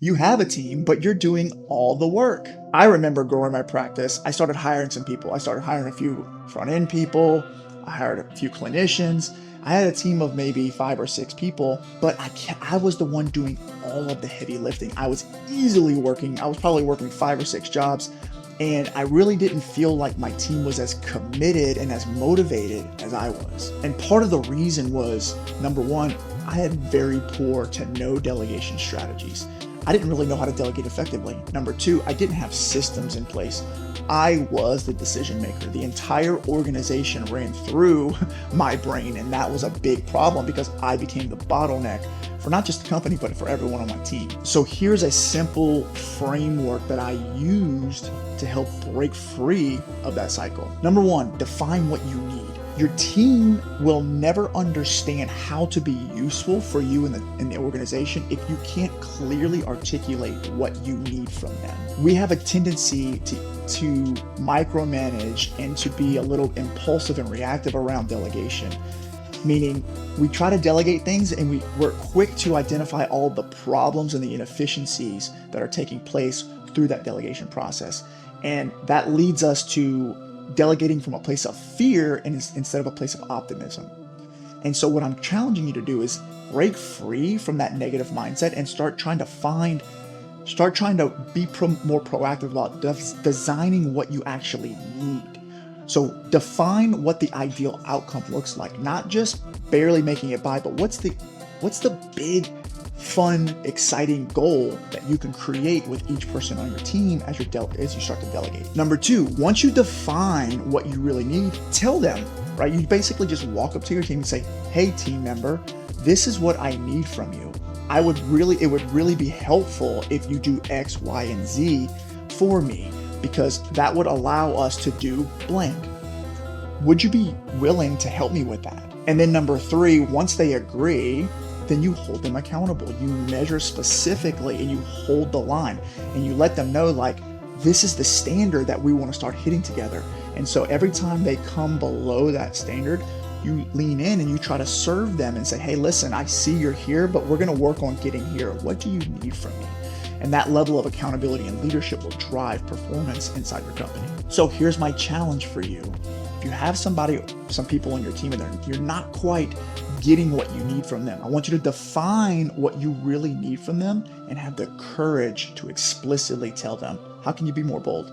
You have a team, but you're doing all the work. I remember growing my practice, I started hiring some people. I started hiring a few front end people. I hired a few clinicians. I had a team of maybe 5 or 6 people, but I was the one doing all of the heavy lifting. I was I was probably working 5 or 6 jobs, and I really didn't feel like my team was as committed and as motivated as I was. And part of the reason was, number one, I had very poor to no delegation strategies. I didn't really know how to delegate effectively. Number two, I didn't have systems in place. I was the decision maker. The entire organization ran through my brain, and that was a big problem because I became the bottleneck for not just the company, but for everyone on my team. So here's a simple framework that I used to help break free of that cycle. Number one, define what you need. Your team will never understand how to be useful for you in the organization if you can't clearly articulate what you need from them. We have a tendency to micromanage and to be a little impulsive and reactive around delegation, meaning we try to delegate things and we're quick to identify all the problems and the inefficiencies that are taking place through that delegation process. And that leads us to delegating from a place of fear instead of a place of optimism. And so what I'm challenging you to do is break free from that negative mindset and start trying to be more proactive about designing what you actually need. So define what the ideal outcome looks like, not just barely making it by, but what's the big, fun, exciting goal that you can create with each person on your team as you start to delegate. Number two, once you define what you really need, tell them, right? You basically just walk up to your team and say, hey, team member, this is what I need from you. It would really be helpful if you do X, Y, and Z for me, because that would allow us to do blank. Would you be willing to help me with that? And then number three, once they agree, then you hold them accountable. You measure specifically and you hold the line and you let them know, like, this is the standard that we want to start hitting together. And so every time they come below that standard, you lean in and you try to serve them and say, hey, listen, I see you're here, but we're going to work on getting here. What do you need from me? And that level of accountability and leadership will drive performance inside your company. So here's my challenge for you. If you have some people on your team and you're not quite getting what you need from them, I want you to define what you really need from them and have the courage to explicitly tell them. How can you be more bold?